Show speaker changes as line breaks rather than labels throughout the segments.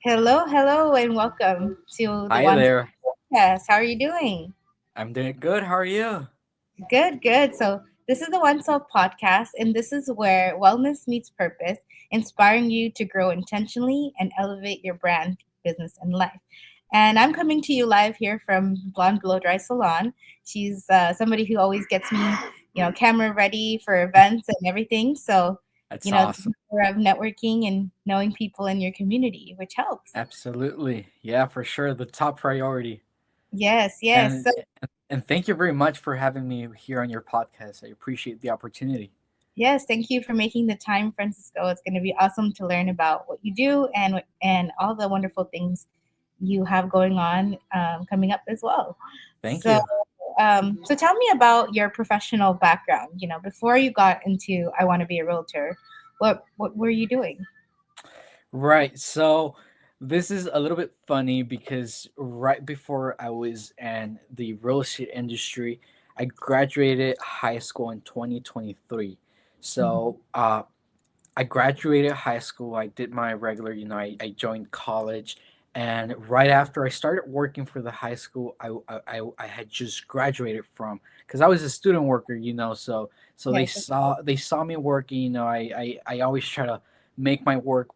Hello, hello, and welcome to the
Hi
One
there.
Podcast. How are you doing?
I'm doing good. How are you?
Good, good. So, this is the One Self Podcast, and this is where wellness meets purpose, inspiring you to grow intentionally and elevate your brand, business, and life. And I'm coming to you live here from Blonde Blow Dry Salon. She's somebody who always gets me, camera ready for events and everything. So,
That's
the
awesome.
power of networking and knowing people in your community, which helps.
Absolutely. Yeah, for sure. The top priority.
Yes, yes.
And and thank you very much for having me here on your podcast. I appreciate the opportunity.
Yes, thank you for making the time, Francisco. It's going to be awesome to learn about what you do and all the wonderful things you have going on coming up as well.
Thank
So,
you.
so tell me about your professional background. Before you got into I want to be a realtor, what were you doing?
Right. So this is a little bit funny because right before I was in the real estate industry, I graduated high school in 2023.
Mhm.
So I graduated high school. I did my regular, I joined college. And right after I started working for the high school, I had just graduated from, because I was a student worker, so they
Yes.
saw me working. I always try to make my work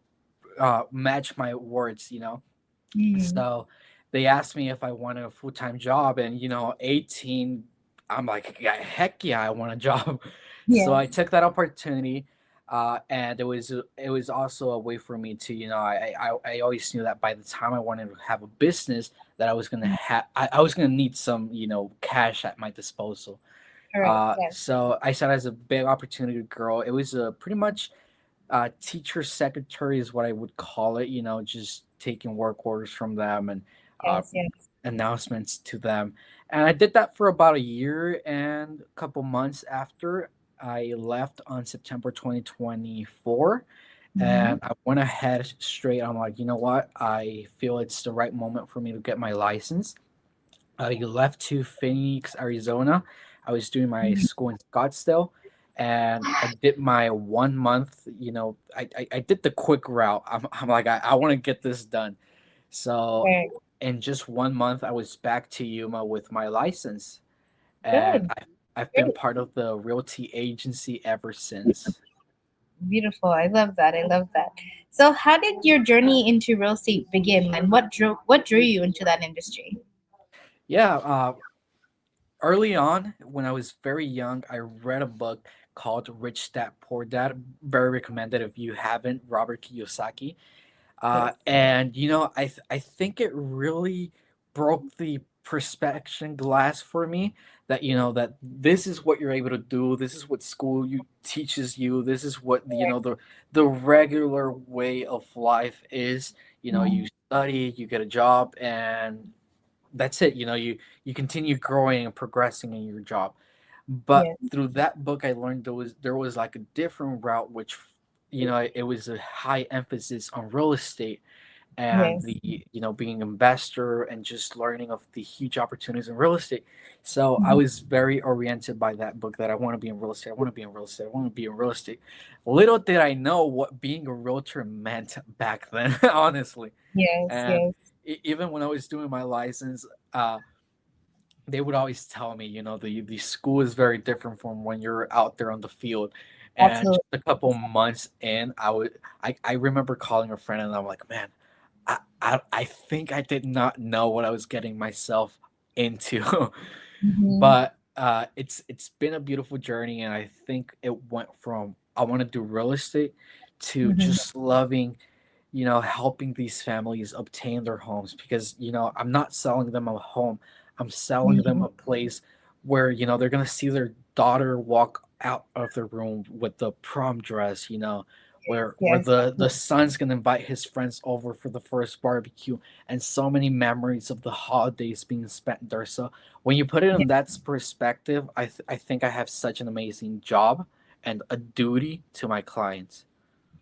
match my words.
Mm.
So they asked me if I wanted a full time job, and 18, I'm like, yeah, heck yeah, I want a job. So
Yes.
I took that opportunity, and it was also a way for me to, I always knew that by the time I wanted to have a business, that I was gonna need some, cash at my disposal.
Correct. Yes.
So I saw it as a big opportunity to grow. It was pretty much teacher secretary is what I would call it. Just taking work orders from them and uh,
Yes. Yes.
announcements to them. And I did that for about a year and a couple months after I left on September 2024.
Mm-hmm.
And I went ahead straight. I'm like, you know what? I feel it's the right moment for me to get my license. I left to Phoenix, Arizona. I was doing my school in Scottsdale, and I did my 1 month. I did the quick route. I'm like, I want to get this done. So
Very
in just 1 month, I was back to Yuma with my license, and
good.
I've been
Great.
part of the Realty Agency ever since.
Beautiful. I love that. I love that. So, how did your journey into real estate begin, and what drew you into that industry?
Yeah, early on, when I was very young, I read a book called Rich Dad Poor Dad. Very recommended if you haven't. Robert Kiyosaki.
Yes.
And I think it really broke the perspection glass for me, that that this is what you're able to do. This is what school you teaches you. This is what the regular way of life is. You
Mhm.
study, you get a job, and that's it. You continue growing and progressing in your job. But
Yes.
through that book, I learned there was like a different route, which it was a high emphasis on real estate and
Yes.
the being investor and just learning of the huge opportunities in real estate. So I
Mhm.
was very oriented by that book, that I want to be in real estate. I want to be in real estate. I want to be in real estate. Little did I know what being a realtor meant back then, honestly.
Yes.
And
Yes.
even when I was doing my license, they would always tell me, the school is very different from when you're out there on the field. And
Absolutely.
just a couple months in, I remember calling a friend, and I'm like, man, I think I did not know what I was getting myself into.
Hmm.
But it's been a beautiful journey, and I think it went from I want to do real estate to
Hmm.
just loving, helping these families obtain their homes, because I'm not selling them a home. I'm selling them
Hmm.
a place where they're gonna see their daughter walk out of the room with the prom dress, where
Yes.
the son's gonna invite his friends over for the first barbecue, and so many memories of the holidays being spent there. So when you put it in
Yes.
that perspective, I think I have such an amazing job and a duty to my clients.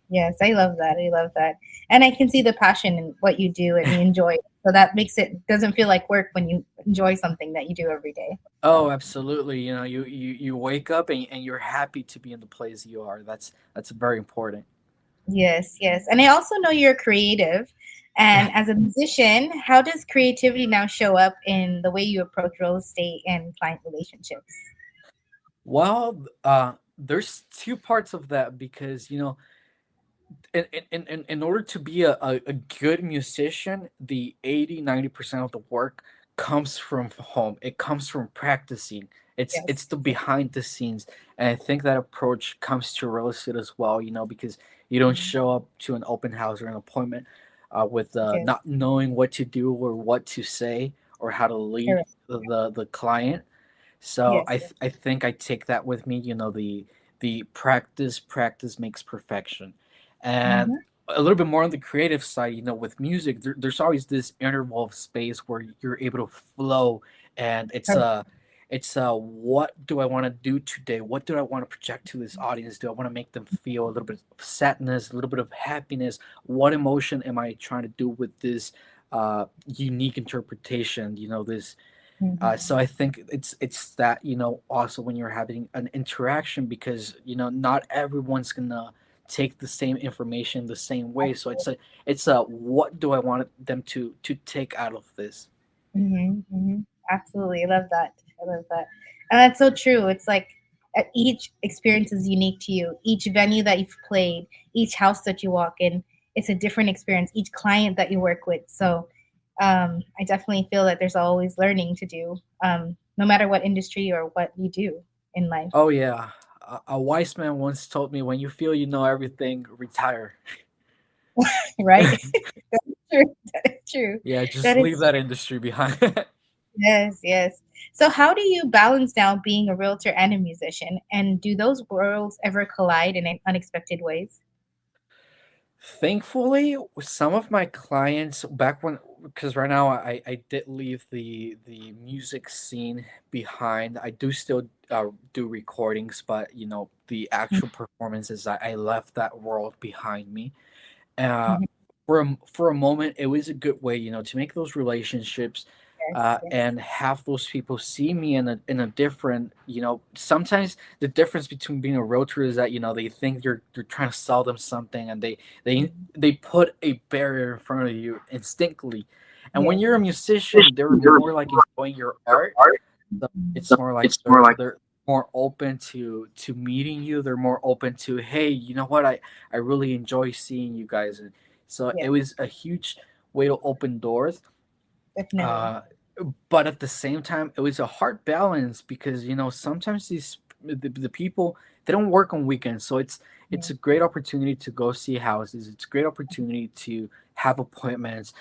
Yes. I love that. I love that. And I can see the passion in what you do and you enjoy it. So that makes it doesn't feel like work when you enjoy something that you do every day.
Oh, absolutely. You wake up, and you're happy to be in the place you are. That's very important.
Yes, yes. And I also know you're creative. And as a musician, how does creativity now show up in the way you approach real estate and client relationships?
Well, there's two parts of that because in order to be a good musician, the 80-90% of the work comes from home. It comes from practicing. It's
Yes.
the behind the scenes. And I think that approach comes to real estate as well, because you don't
Mhm.
show up to an open house or an appointment with
Yes.
not knowing what to do or what to say or how to lead
Correct.
the client. So
Yes. Yes.
I think I take that with me. The practice makes perfection, and
Mm-hmm.
a little bit more on the creative side. With music, there's always this interval of space where you're able to flow, and
Correct.
it's what do I want to do today? What do I want to project to this audience? Do I want to make them feel a little bit of sadness, a little bit of happiness? What emotion am I trying to do with this unique interpretation? This so
Mm-hmm.
I think it's that also when you're having an interaction because not everyone's gonna take the same information the same way. So it's a what do I want them to take out of this?
Mm-hmm. Mm-hmm. Absolutely. I love that. I love that. And that's so true. It's like each experience is unique to you. Each venue that you've played, each house that you walk in, it's a different experience. Each client that you work with. So I definitely feel that there's always learning to do, no matter what industry or what you do in life,
Oh yeah, a wise man once told me when you feel you know everything, retire.
right? That is true. That is true.
Yeah, just
That
leave
is
that industry behind.
yes, yes. So, how do you balance now being a realtor and a musician? And do those worlds ever collide in unexpected ways?
Thankfully, some of my clients back when because right now I did leave the music scene behind. I do still do recordings, but the actual performances I left that world behind me. Uh,
Mhm.
for a moment, it was a good way, to make those relationships,
Yes, yes.
and have those people see me in a different. Sometimes the difference between being a realtor is that they think you're trying to sell them something, and they
Mhm.
they put a barrier in front of you instinctively. And when
Yes,
you're a
yes.
musician, they're more like enjoying your art. So
Mhm.
it's more like they're more open to meeting you. They're more open to, hey, you know what? I really enjoy seeing you guys. And so it
Yes,
was a huge way to open doors.
definitely.
Uh, but at the same time, it was a hard balance because sometimes the people they don't work on weekends, so it's
Mhm.
a great opportunity to go see houses. It's a great opportunity to have appointments,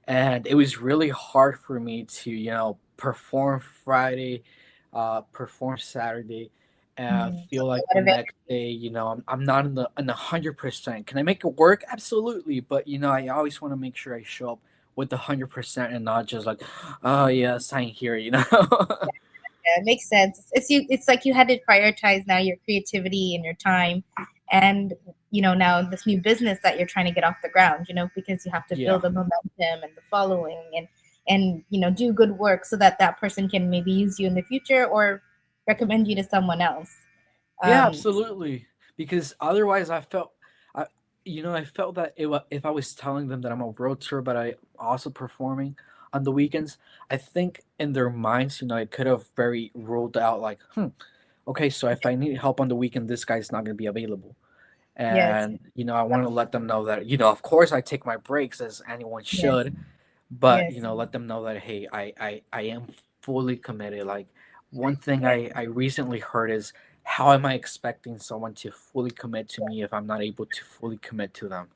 and it was really hard for me to perform Friday, perform Saturday, and
Mhm.
feel like
A
the
lot of
next
energy.
day I'm not in 100%. Can I make it work? Absolutely, but I always want to make sure I show up with 100% and not just like, oh yeah, sign here.
Yeah, it makes sense. It's you. It's like you had to prioritize now your creativity and your time, and now this new business that you're trying to get off the ground. Because you have to
Yeah.
build the momentum and the following, and do good work so that that person can maybe use you in the future or recommend you to someone else.
Yeah,
Um,
absolutely. Because otherwise, I, I felt that if I was telling them that I'm a road tour, but I also performing on the weekends, I think in their minds, it could have very ruled out like, okay, so if I need help on the weekend, this guy's not going to be available.
yes,
And I want to let them know that of course I take my breaks as anyone
yes,
should, but
yes,
let them know that hey, I am fully committed. Like one thing I recently heard is how am I expecting someone to fully commit to me if I'm not able to fully commit to them?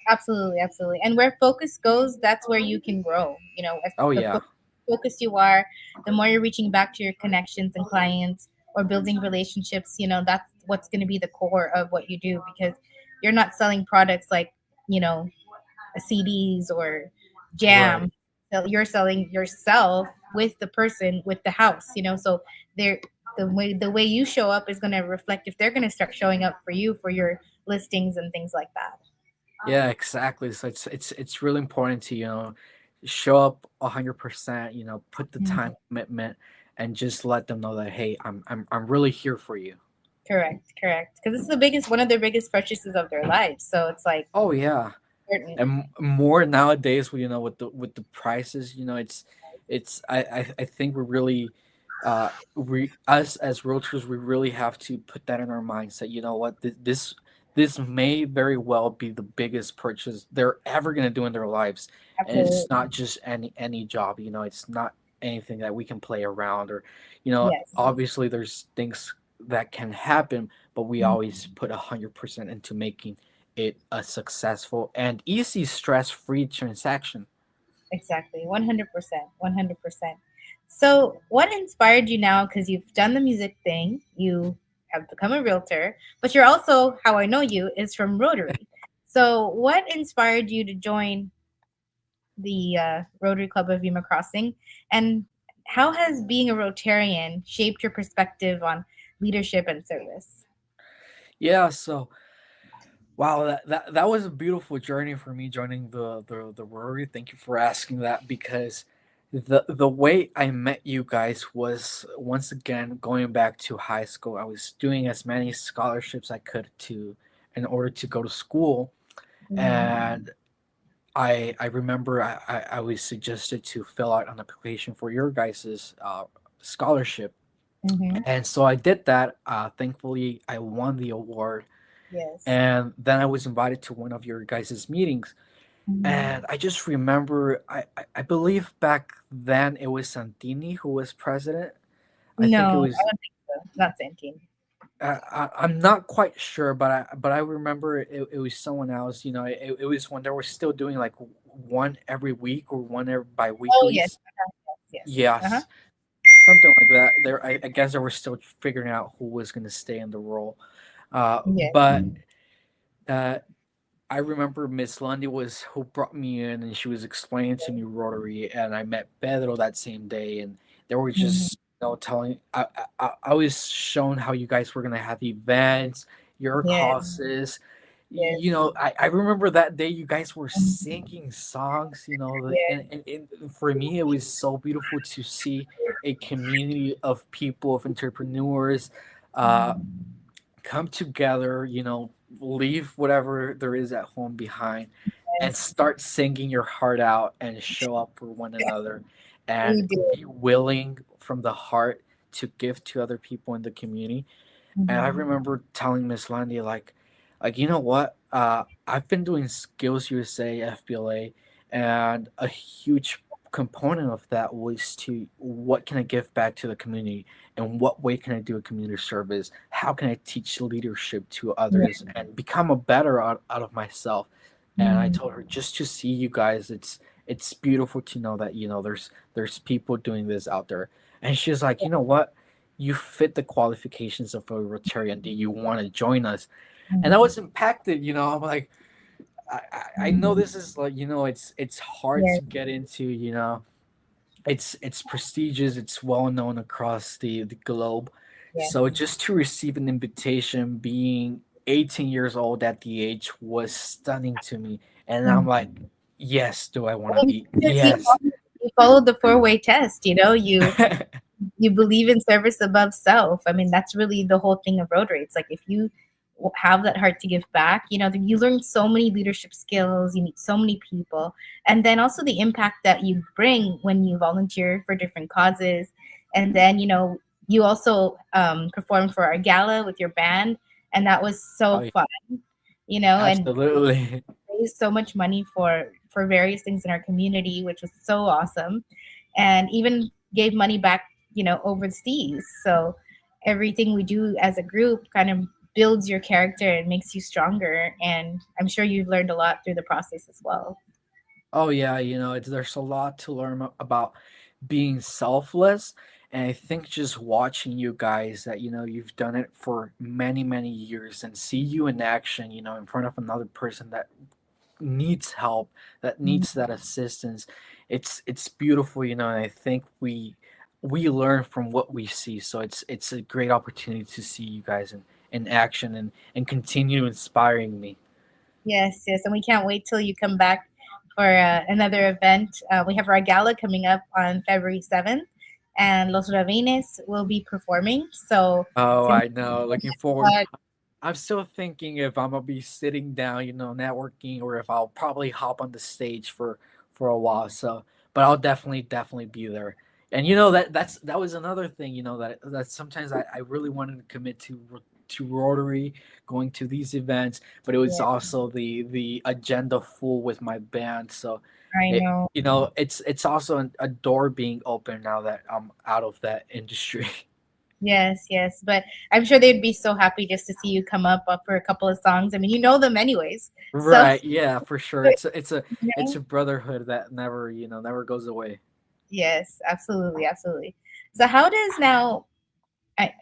absolutely, absolutely. And where focus goes, that's where you can grow. As
Oh
the
yeah.
focused you are, the more you're reaching back to your connections and clients or building relationships. That's what's going to be the core of what you do because you're not selling products like you know CDs or
Right.
jam. So you're selling yourself with the person with the house. So they're the way you show up is going to reflect if they're going to start showing up for you for your listings and things like that.
Yeah, exactly. So it's really important to show up 100%. Put the
Mhm.
time commitment and just let them know that hey, I'm really here for you.
Correct, correct. Because this is one of their biggest purchases of their lives. So it's like
Oh yeah.
important.
and more nowadays, with the prices, it's I think we're really, we us as realtors, we really have to put that in our minds that, this may very well be the biggest purchase they're ever going to do in their lives, and it's
Absolutely.
not just any job. It's not anything that we can play around, or,
Yes.
obviously there's things that can happen, but we
Mhm.
always put 100% into making it a successful and easy stress-free transaction.
Exactly. 100%. 100%. So, what inspired you now? Because you've done the music thing, you have become a realtor, but you're also, how I know you, is from Rotary. So, what inspired you to join the Rotary Club of Yuma Crossing? And how has being a Rotarian shaped your perspective on leadership and service?
Yeah, so wow, that was a beautiful journey for me joining the Rotary. Thank you for asking that, because the way I met you guys was, once again, going back to high school. I was doing as many scholarships I could to in order to go to school,
Mm-hmm.
and I remember I was suggested to fill out an application for your guys's scholarship,
Mm-hmm.
and so I did that. Thankfully, I won the award,
Yes.
and then I was invited to one of your guys' meetings.
Mm-hmm.
And I just remember, I believe back then it was Santini who was president. I think it
No, I
was.
don't think so. Not Santine.
I'm not quite sure, but I remember it was someone else. It was when they were still doing like one every week or one every
Oh, yes.
bi-weeklies.
Yes. Uh-huh.
Yes, something like that. I guess they were still figuring out who was going to stay in the role.
Yes.
But uh, I remember Miss Lundy was who brought me in, and she was explaining to me Rotary, and I met Pedro that same day, and they were
Mhm.
just, telling. I was shown how you guys were gonna have events, your
Yes.
causes.
Yes.
I remember that day you guys were
Mhm.
singing songs.
Yes.
And for me it was so beautiful to see a community of people, of entrepreneurs, uh,
Mhm.
come together, leave whatever there is at home behind, and
Yes.
start singing your heart out and show up for one another, and
We do.
be willing from the heart to give to other people in the community. And I
Mhm.
remember telling Miss Landy, like, you know what? I've been doing Skills USA, FBLA, and a huge component of that was to, what can I give back to the community, and what way can I do a community service? How can I teach leadership to others
Yeah.
and become a better out of myself? And I
Mhm.
told her, just to see you guys, it's beautiful to know that, there's people doing this out there. And she's like, you know what? You fit the qualifications of a Rotarian. Do you want to join us? And I
Mhm.
was impacted. I'm like, I know
Mhm.
this is like, it's hard
Yes.
to get into. It's prestigious. It's well known across the globe. So
Yes.
just to receive an invitation, being 18 years old at the age, was stunning to me. And I'm like,
Mhm.
yes, do I want to
Well,
be?
you
Yes.
you followed the four-way test. You believe in service above self. I mean, that's really the whole thing of Rotary. It's like if you have that heart to give back, you learn so many leadership skills, you meet so many people, and then also the impact that you bring when you volunteer for different causes. And then, you also performed for our gala with your band, and that was so
Oh, yeah,
fun, and
absolutely.
raised so much money for various things in our community, which was so awesome, and even gave money back, overseas. So everything we do as a group kind of builds your character and makes you stronger. And I'm sure you've learned a lot through the process as well.
Oh yeah, there's a lot to learn about being selfless, and I think just watching you guys, that you've done it for many many years, and see you in action, in front of another person that needs help, that needs
Mhm.
that assistance. It's beautiful, and I think we learn from what we see. So it's a great opportunity to see you guys in action, and continue inspiring me.
Yes, yes, and we can't wait till you come back for another event. We have our gala coming up on February 7th, and Los Ravines will be performing. So
Oh,
it's gonna
I know. Looking
be
forward.
fun.
I'm still thinking if I'm gonna be sitting down, networking, or if I'll probably hop on the stage for a while. So, but I'll definitely be there. And that was another thing, that sometimes I really wanted to commit to Rotary, going to these events, but it was
Yeah,
also the agenda full with my band. So,
I
it
know.
it's also a door being open now that I'm out of that industry.
Yes, yes. But I'm sure they'd be so happy just to see you come up for a couple of songs. I mean, you know them anyways. So,
Right, yeah, for sure.
you
It's a
know,
brotherhood that never goes away.
yes, absolutely, absolutely. So, how does now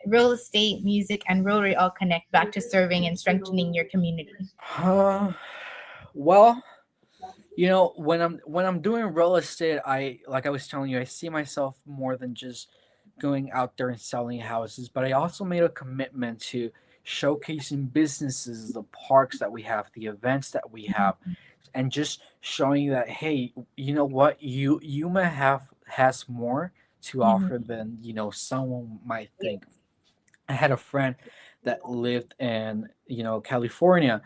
real estate, music, and Rotary all connect back to serving and strengthening your community?
Uh, well, when I'm doing real estate, I like I was telling you, I see myself more than just going out there and selling houses, but I also made a commitment to showcasing businesses, the parks that we have, the events that we have, and just showing that, hey, you know what, Yuma have has more to
Hmm.
offer than someone might
Yeah.
think. I had a friend that lived in California,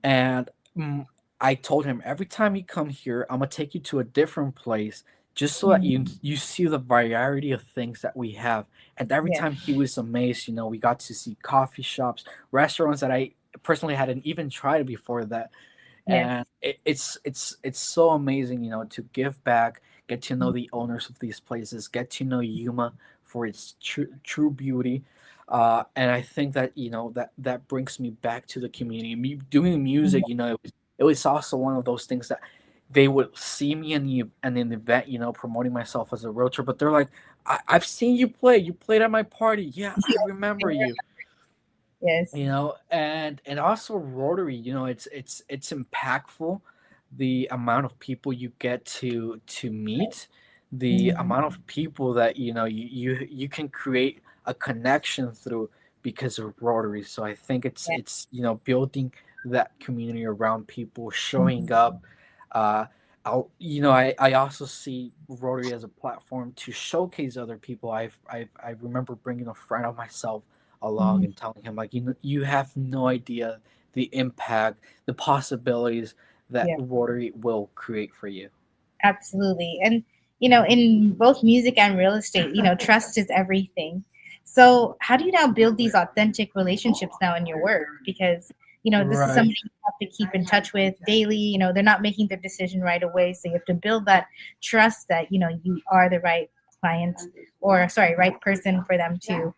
and I told him, every time you come here, I'm gonna take you to a different place just so that
Hmm.
you see the variety of things that we have. And every
Yeah.
time he was amazed. We got to see coffee shops, restaurants that I personally hadn't even tried before that.
Yes.
And it's so amazing, to give back, get to know
Mhm.
the owners of these places, get to know Yuma for its true beauty. And I think that that brings me back to the community. Me doing music, it was also one of those things that they would see me in an event, promoting myself as a realtor, but they're like, I've seen you play. You played at my party. Yeah, I remember you.
Yes.
And also Rotary, it's impactful, the amount of people you get to meet, the
Hmm.
amount of people that you can create a connection through because of Rotary. So I think
Yeah.
it's building that community around people, showing
Hmm.
up. uh I also see Rotary as a platform to showcase other people. I remember bringing a friend of myself along
Hmm.
and telling him, like, you have no idea the impact, the possibilities that
Yeah.
Rotary will create for you.
Absolutely. And, in both music and real estate, trust is everything. So, how do you now build these authentic relationships now in your work? Because, this is
Right.
somebody you have to keep in touch with daily. They're not making their decision right away. So, you have to build that trust that, you are the right client or, sorry, right person for them to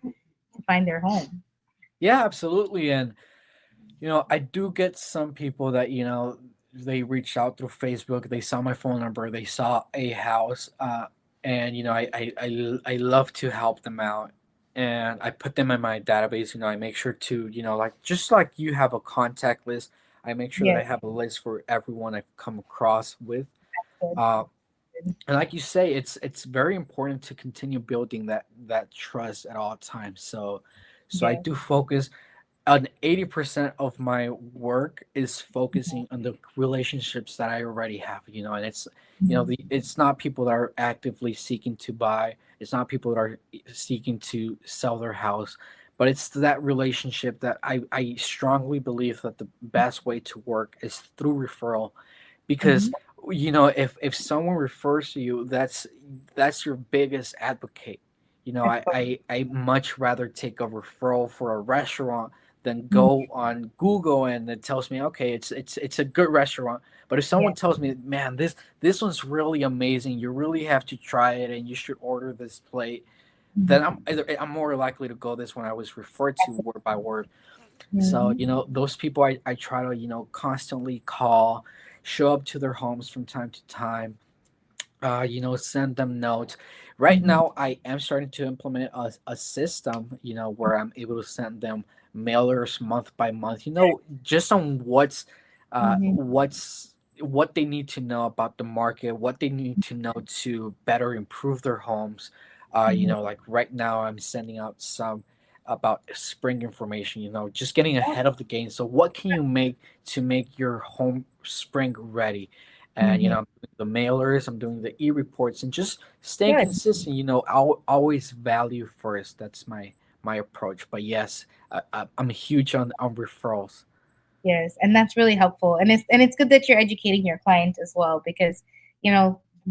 find their home.
Yeah, absolutely. And I do get some people that they reached out through Facebook, they saw my phone number, they saw a house, and I love to help them out, and I put them in my database. I make sure to like, just like you have a contact list, I make sure that I
Yes.
have a list for everyone I've come across with.
Good.
uh, and like you say, it's very important to continue building that trust at all times. So I
Yes.
do focus on 80% of my work is focusing on the relationships that I already have, and it's not people that are actively seeking to buy, it's not people that are seeking to sell their house, but it's that relationship that I strongly believe that the best way to work is through referral. Because
Hmm.
if someone refers to you, that's your biggest advocate.
Of course.
I much rather take a referral for a restaurant than
Mhm.
go on Google and it tells me, okay, it's a good restaurant. But if someone
Yes.
tells me, man, this one's really amazing, you really have to try it and you should order this plate, then
Mhm.
I'm more likely to go this one I was referred to word by word. So,
Mhm.
those people I try to, constantly call, show up to their homes from time to time, send them notes. Right
Mhm.
now, I am starting to implement a system, where I'm able to send them mailers month by month, just on
Mhm.
what they need to know about the market, what they need to know to better improve their homes.
Mhm.
Like right now, I'm sending out some about spring information, just getting ahead of the game. So, what can you make to make your home spring ready? And
Mhm.
I'm doing the mailers, I'm doing the e-reports, and just staying
Good.
consistent. I'll always value first. That's my my approach. But yes, I'm huge on referrals.
Yes, and that's really helpful. And it's good that you're educating your client as well because,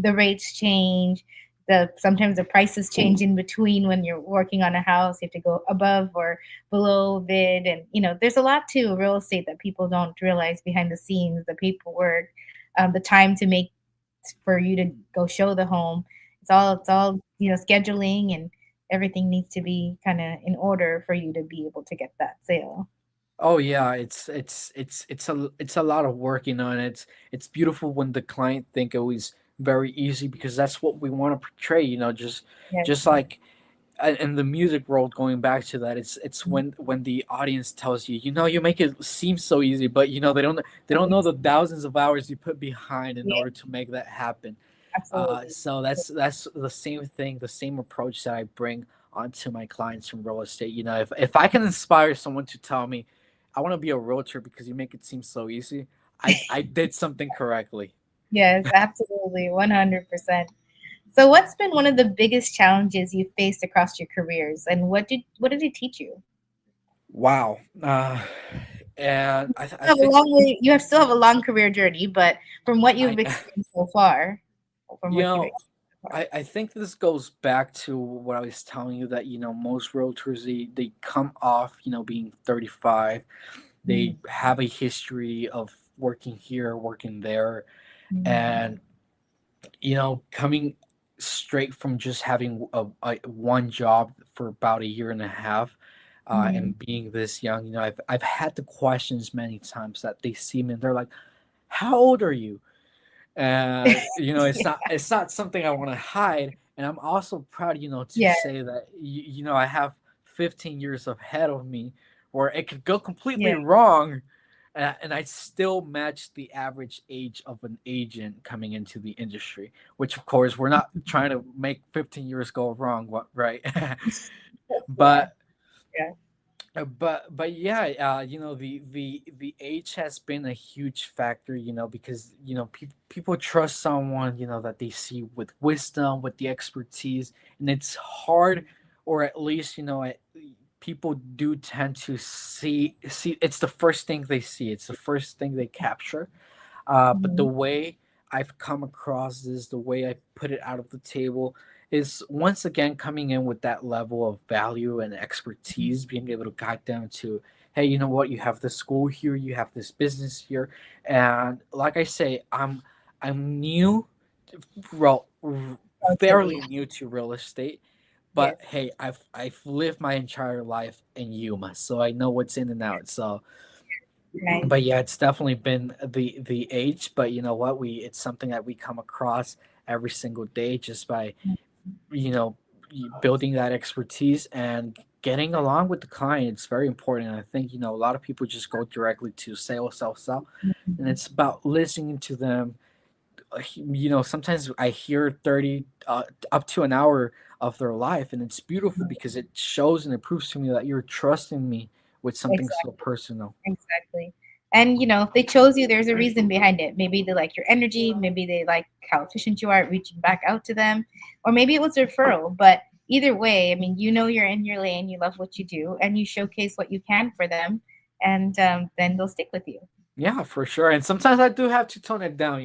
the rates change, the sometimes the prices change in between when you're working on a house. You have to go above or below bid, and there's a lot to real estate that people don't realize behind the scenes, the paperwork, the time to make for you to go show the home. It's all scheduling, and everything needs to be kind of in order for you to be able to get that sale.
Oh yeah, it's a lot of work, and it's beautiful when the client think it was very easy because that's what we want to portray,
Yes.
just like in the music world. Going back to that, it's when the audience tells you, you make it seem so easy, but they don't know the thousands of hours you put behind in
Yeah,
order to make that happen.
absolutely.
So that's the same thing, the same approach that I bring onto my clients from real estate. If I can inspire someone to tell me, I want to be a realtor because you make it seem so easy, I did something correctly.
Yes, absolutely. 100%. So what's been one of the biggest challenges you faced across your careers, and what did it teach you?
Wow. And I
You have a
think
long way, you have still have a long career journey, but from what
I
you've experienced so far, from
you
what you've
know
experienced so far.
I think this goes back to what I was telling you, that most realtors, they come off being 35. They
Mm,
have a history of working here, working there,
mm,
and coming straight from just having one job for about a year and a half,
mm.
and being this young. I've had the questions many times that they see me and they're like, "How old are you?" And it's not something I want to hide. And I'm also proud, to
Yeah,
say that I have 15 years ahead of me, where it could go completely
yeah,
wrong, and I still match the average age of an agent coming into the industry. Which, of course, we're not trying to make 15 years go wrong, right?
yeah,
but
yeah.
but yeah, the age has been a huge factor, because people trust someone, that they see with wisdom, with the expertise, and it's hard, or at least people do tend to see it's the first thing they see, it's the first thing they capture. But the
Mhm,
way I've come across this, the way I put it out of the table, is once again coming in with that level of value and expertise, being able to guide them to, hey, you know what, you have this school here, you have this business here, and like I say, I'm new, well,
relatively.
fairly new to real estate, but
Yes,
hey, I've lived my entire life in Yuma, so I know what's in and out. So
nice.
but yeah, it's definitely been the age. But you know what, we it's something that we come across every single day, just by you know building that expertise and getting along with the client. It's very important. And I think a lot of people just go directly to sell, sell, sell, and
Mhm.
it's about listening to them. Sometimes I hear 30 up to an hour of their life, and it's beautiful because it shows and it proves to me that you're trusting me with something so
Exactly.
personal.
Exactly. And if they chose you, there's a reason behind it. Maybe they like your energy, maybe they like how efficient you are at reaching back out to them, or maybe it was a referral. But either way, I mean, you're in your lane, you love what you do, and you showcase what you can for them, and then they'll stick with you.
Yeah, for sure. And sometimes I do have to tone it down.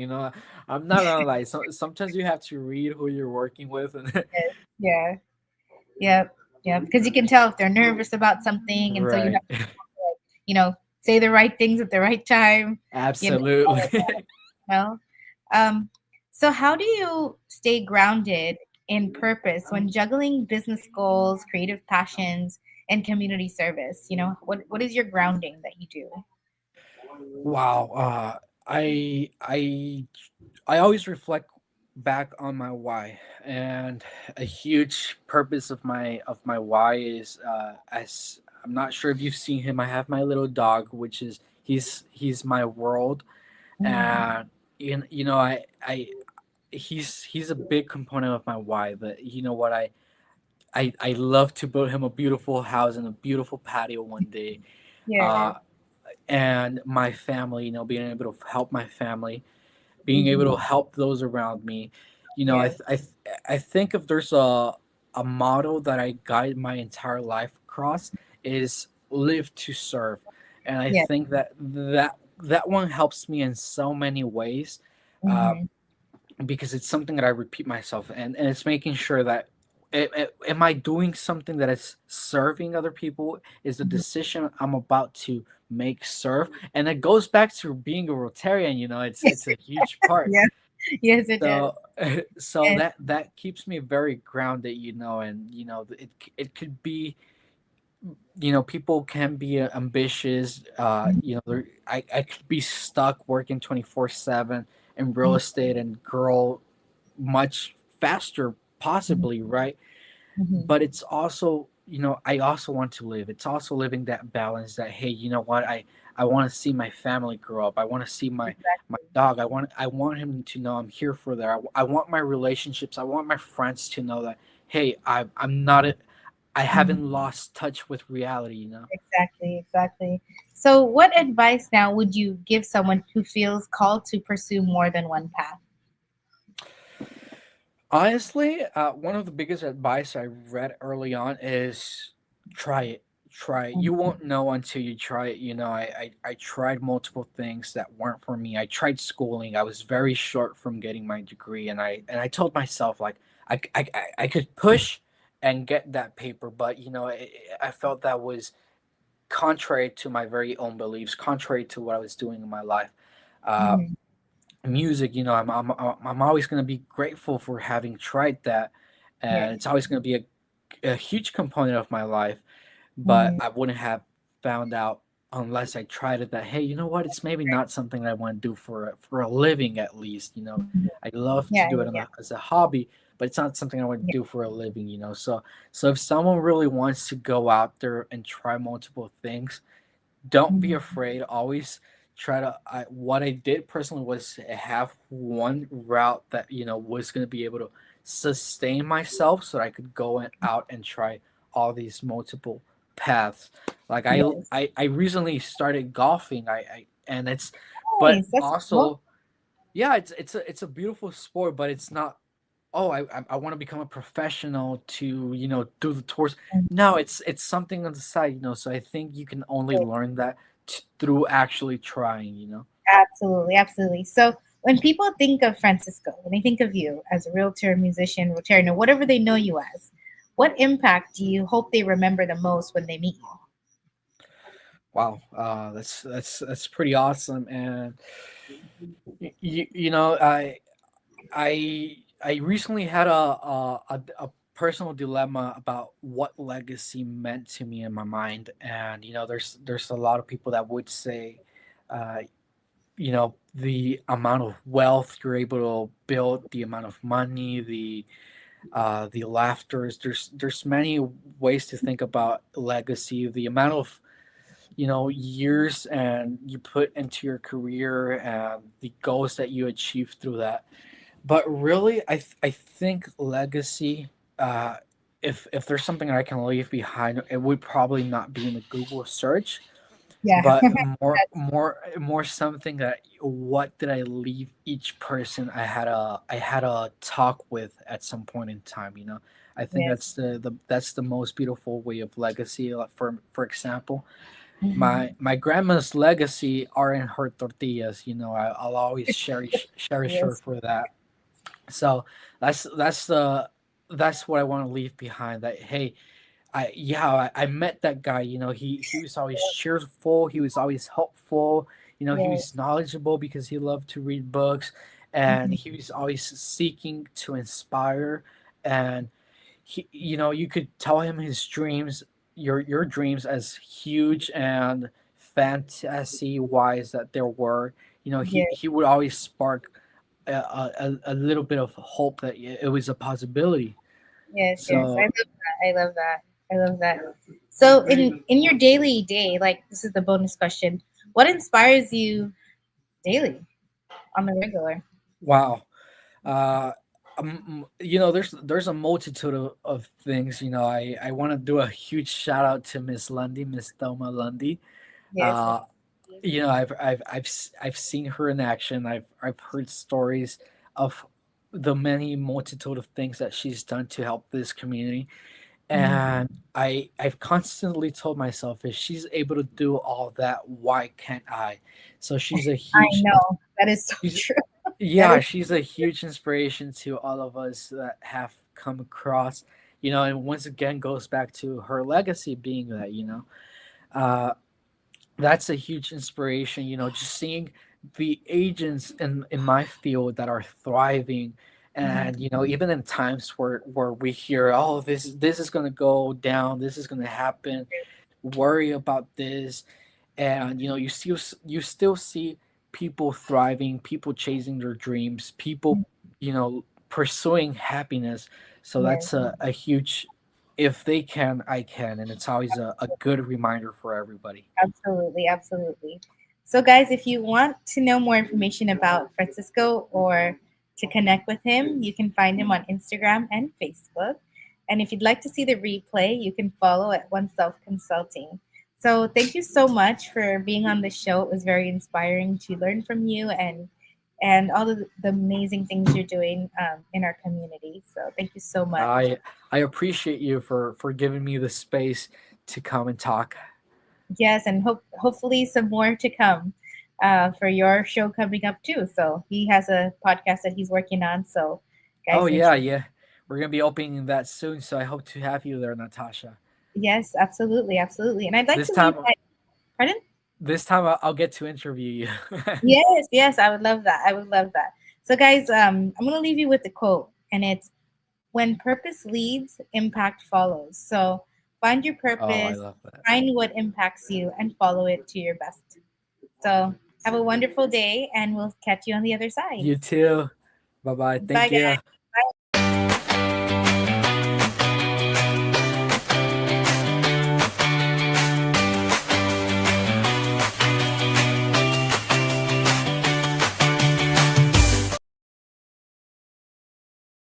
I'm not gonna lie. Sometimes you have to read who you're working with, and
Yes. Yeah. Yep. Yeah. Because you can tell if they're nervous about something, and so you have
right,
to, say the right things at the right time. All of that.
absolutely.
Well, um, so how do you stay grounded in purpose when juggling business goals, creative passions, and community service? What is your grounding that you do?
Wow. I I I always reflect back on my why, and a huge purpose of my why is, as I'm not sure if you've seen him. I have my little dog, which is he's my world,
Mm,
and I he's a big component of my why. But you know what, I love to build him a beautiful house and a beautiful patio one day.
yeah.
Uh, and my family, being able to help my family, being able
Hmm.
to help those around me.
Yeah.
I think if there's a a motto that I guide my entire life across is live to serve, and I
Yes.
think that one helps me in so many ways. Uh,
Mm-hmm.
because it's something that I repeat myself, and it's making sure that am I doing something that is serving other people? Is the
Hmm.
decision I'm about to make serve? And it goes back to being a Rotarian. It's a huge part.
Yes. Yes, it does.
So so
Yes.
that keeps me very grounded. And it could be, people can be ambitious. I could be stuck working 24/7 in real estate and grow much faster, possibly, right?
Mm-hmm.
But it's also, I also want to live. It's also living that balance that, hey, you know what, I want to see my family grow up. I want to see my dog. I want him to know I'm here for them. I want my relationships, I want my friends to know that, hey, I'm not a, I
Hmm.
haven't lost touch with reality.
Exactly, exactly. So, what advice now would you give someone who feels called to pursue more than one path?
Honestly, one of the biggest advice I read early on is try it. Try it. You
Mhm.
won't know until you try it. I tried multiple things that weren't for me. I tried schooling. I was very short from getting my degree, and I told myself, like, I could push and get that paper, but I felt that was contrary to my very own beliefs, contrary to what I was doing in my life. Uh,
Mhm.
Music, I'm always going to be grateful for having tried that, and
Yes.
it's always going to be a huge component of my life. But
Mhm.
I wouldn't have found out unless I tried it, that, hey, you know what, it's maybe not something I want to do for a living. At least,
Mhm.
I love to
Yeah,
do it
yeah,
as a hobby, but it's not something I want
yeah.
to do for a living. So if someone really wants to go out there and try multiple things, don't be
Mhm.
afraid. Always try to. What I did personally was have one route that was going to be able to sustain myself, so that I could go out and try all these multiple paths. Like
Yes.
I recently started golfing. And it's, but
Nice. That's cool.
also, yeah, it's a beautiful sport, but it's not. Oh, I want to become a professional to do the tours.
Mhm.
No, it's something on the side. So I think you can only learn that through actually trying.
Absolutely, absolutely. So, when people think of Francisco, when they think of you as a realtor, musician, Rotarian, whatever they know you as, what impact do you hope they remember the most when they meet you?
Wow, that's pretty awesome. And I recently had a personal dilemma about what legacy meant to me in my mind. And there's a lot of people that would say, uh, the amount of wealth you're able to build, the amount of money, the laughters. There's many ways to think about legacy. The amount of years and you put into your career, and the goals that you achieve through that. But really, I think legacy. Uh, if there's something I can leave behind, it would probably not be in the Google search,
Yeah.
but more something that, what did I leave each person I had a talk with at some point in time. I think
Yes.
that's the most beautiful way of legacy. Like, for example,
Hmm.
my grandma's legacy are in her tortillas. I'll always cherish her
Yes.
for that. So that's what I want to leave behind. That, hey, I met that guy. He was always cheerful. He was always helpful. He
Yes.
was knowledgeable because he loved to read books, and
Hmm.
he was always seeking to inspire. And you could tell him his dreams, your dreams, as huge and fantasy wise that there were.
Yes.
He would always spark a little bit of hope that it was a possibility.
Yes. Yes. I
So,
love that. I love that. I love that. So, in your daily day, like this is the bonus question, what inspires you daily on the regular?
wow. Uh, there's a multitude of things. I want to do a huge shout out to Miss Lundy, Miss Thelma Lundy.
Yes.
Uh, I've seen her in action. I've heard stories of the many multitude of things that she's done to help this community.
Mhm.
And I've constantly told myself, if she's able to do all that, why can't I? So she's a
I
huge,
know. That is so
she's,
true. That
yeah,
is
she's a huge inspiration to all of us that have come across, and once again goes back to her legacy being that, uh, that's a huge inspiration, just seeing the agents in my field that are thriving. And
mhm.
even in times where we hear, oh, this is going to go down, this is going to happen, worry about this. And you still see people thriving, people chasing their dreams, people pursuing happiness. So
Yes,
that's a huge, if they can, I can. And it's always a good reminder for everybody.
absolutely, absolutely. So, guys, if you want to know more information about Francisco or to connect with him, you can find him on Instagram and Facebook. And if you'd like to see the replay, you can follow at One Self Consulting. So, thank you so much for being on the show. It was very inspiring to learn from you and all of the amazing things you're doing in our community. So, thank you so much.
I appreciate you for giving me the space to come and talk.
Yes, and hopefully some more to come for your show coming up too. So he has a podcast that he's working on. So
Oh
guys, make
yeah,
sure.
yeah. We're gonna be opening that soon, so I hope to have you there, Natasha.
Yes, absolutely, absolutely. And I'd like
This
to leave
time,
that. Pardon?
this time I'll get to interview you.
Yes, yes, I would love that. I would love that. So guys, I'm gonna leave you with the quote, and it's when purpose leads, impact follows. So find your
Oh, I
purpose,
love that.
find what impacts you, and follow it to your best. So have a wonderful day, and we'll catch you on the other side.
You too. Bye bye.
Bye,
Thank
guys.
you.